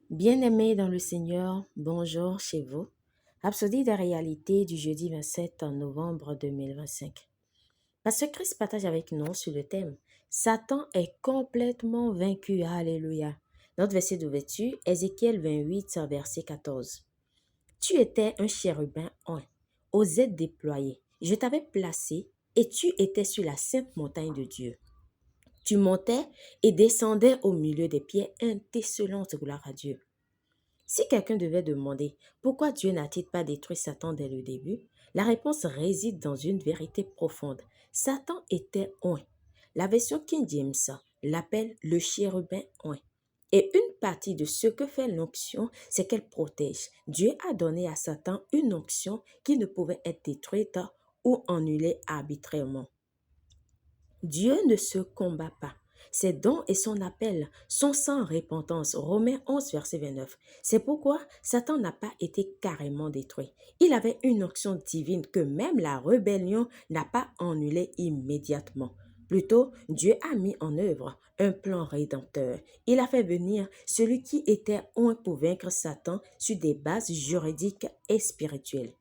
Bien-aimés dans le Seigneur, bonjour chez vous. Rhapsodie de réalité du jeudi 27 novembre 2025. Pasteur Christ partage avec nous sur le thème Satan est complètement vaincu. Alléluia. Notre verset d'ouverture, Ézéchiel 28, verset 14. Tu étais un chérubin oint, aux ailes déployées. Je t'avais placé et tu étais sur la sainte montagne de Dieu. Tu montais et descendais au milieu des pierres intesselantes, gloire à Dieu. Si quelqu'un devait demander pourquoi Dieu n'a-t-il pas détruit Satan dès le début, la réponse réside dans une vérité profonde. Satan était oint. La version King James l'appelle le chérubin oint. Et une partie de ce que fait l'onction, c'est qu'elle protège. Dieu a donné à Satan une onction qui ne pouvait être détruite ou annulée arbitrairement. Dieu ne se combat pas. Ses dons et son appel sont sans repentance. Romains 11, verset 29. C'est pourquoi Satan n'a pas été carrément détruit. Il avait une onction divine que même la rébellion n'a pas annulée immédiatement. Plutôt, Dieu a mis en œuvre un plan rédempteur. Il a fait venir celui qui était oint pour vaincre Satan sur des bases juridiques et spirituelles.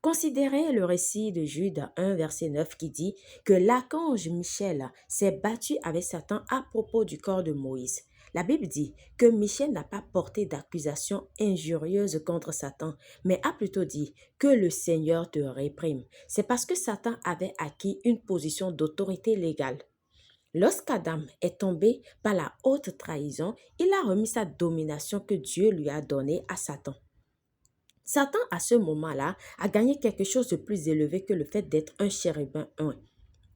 Considérez le récit de Jude 1, verset 9 qui dit que l'archange Michel s'est battu avec Satan à propos du corps de Moïse. La Bible dit que Michel n'a pas porté d'accusation injurieuse contre Satan, mais a plutôt dit que le Seigneur te réprime. C'est parce que Satan avait acquis une position d'autorité légale. Lorsqu'Adam est tombé par la haute trahison, il a remis sa domination que Dieu lui a donnée à Satan. Satan, à ce moment-là, a gagné quelque chose de plus élevé que le fait d'être un chérubin oint.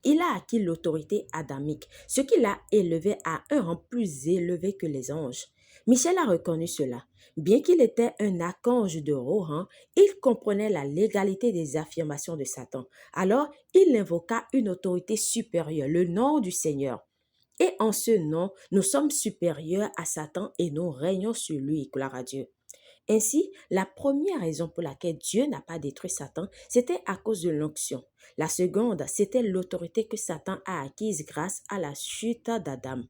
Il a acquis l'autorité adamique, ce qui l'a élevé à un rang plus élevé que les anges. Michel a reconnu cela. Bien qu'il était un archange de haut rang, il comprenait la légalité des affirmations de Satan. Alors, il invoqua une autorité supérieure, le nom du Seigneur. Et en ce nom, nous sommes supérieurs à Satan et nous régnons sur lui, gloire à Dieu. Ainsi, la première raison pour laquelle Dieu n'a pas détruit Satan, c'était à cause de l'onction. La seconde, c'était l'autorité que Satan a acquise grâce à la chute d'Adam.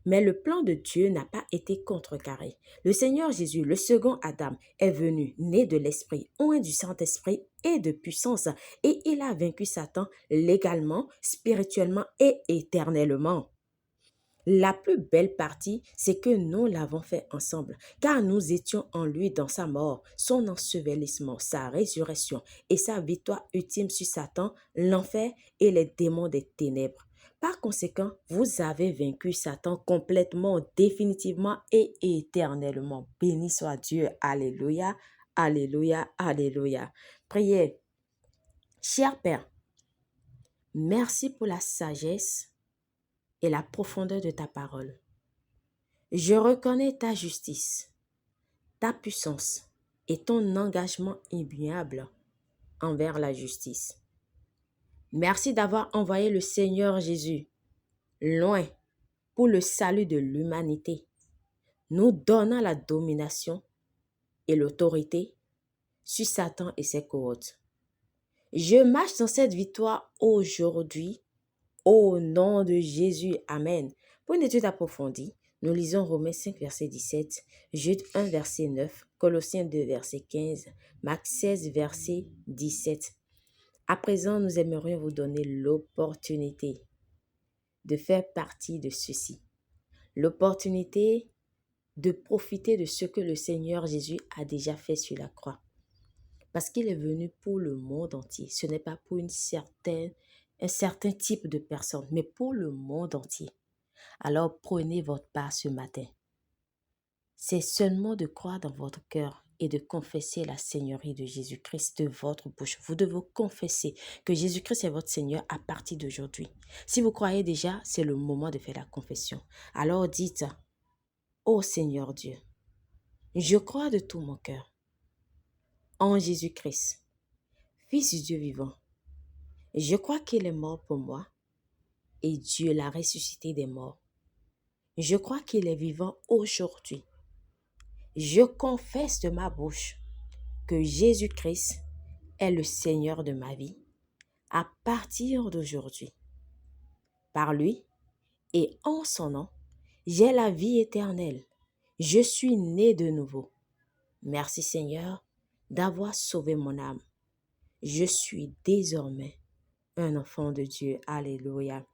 Mais le plan de Dieu n'a pas été contrecarré. Le Seigneur Jésus, le second Adam, est venu, né de l'Esprit, oint du Saint-Esprit et de puissance, et il a vaincu Satan légalement, spirituellement et éternellement. La plus belle partie, c'est que nous l'avons fait ensemble, car nous étions en lui dans sa mort, son ensevelissement, sa résurrection et sa victoire ultime sur Satan, l'enfer et les démons des ténèbres. Par conséquent, vous avez vaincu Satan complètement, définitivement et éternellement. Béni soit Dieu. Alléluia, alléluia, alléluia. Priez. Cher Père, merci pour la sagesse et la profondeur de ta parole. Je reconnais ta justice, ta puissance et ton engagement immuable envers la justice. Merci d'avoir envoyé le Seigneur Jésus loin pour le salut de l'humanité, nous donnant la domination et l'autorité sur Satan et ses cohortes. Je marche dans cette victoire aujourd'hui au nom de Jésus. Amen. Pour une étude approfondie, nous lisons Romains 5, verset 17, Jude 1, verset 9, Colossiens 2, verset 15, Marc 16, verset 17. À présent, nous aimerions vous donner l'opportunité de faire partie de ceci. L'opportunité de profiter de ce que le Seigneur Jésus a déjà fait sur la croix. Parce qu'il est venu pour le monde entier. Ce n'est pas pour un certain type de personne, mais pour le monde entier. Alors prenez votre part ce matin. C'est seulement de croire dans votre cœur et de confesser la Seigneurie de Jésus-Christ de votre bouche. Vous devez confesser que Jésus-Christ est votre Seigneur à partir d'aujourd'hui. Si vous croyez déjà, c'est le moment de faire la confession. Alors dites, ô Seigneur Dieu, je crois de tout mon cœur en Jésus-Christ, Fils du Dieu vivant. Je crois qu'il est mort pour moi et Dieu l'a ressuscité des morts. Je crois qu'il est vivant aujourd'hui. Je confesse de ma bouche que Jésus-Christ est le Seigneur de ma vie à partir d'aujourd'hui. Par lui et en son nom, j'ai la vie éternelle. Je suis né de nouveau. Merci Seigneur d'avoir sauvé mon âme. Je suis désormais un enfant de Dieu. Alléluia.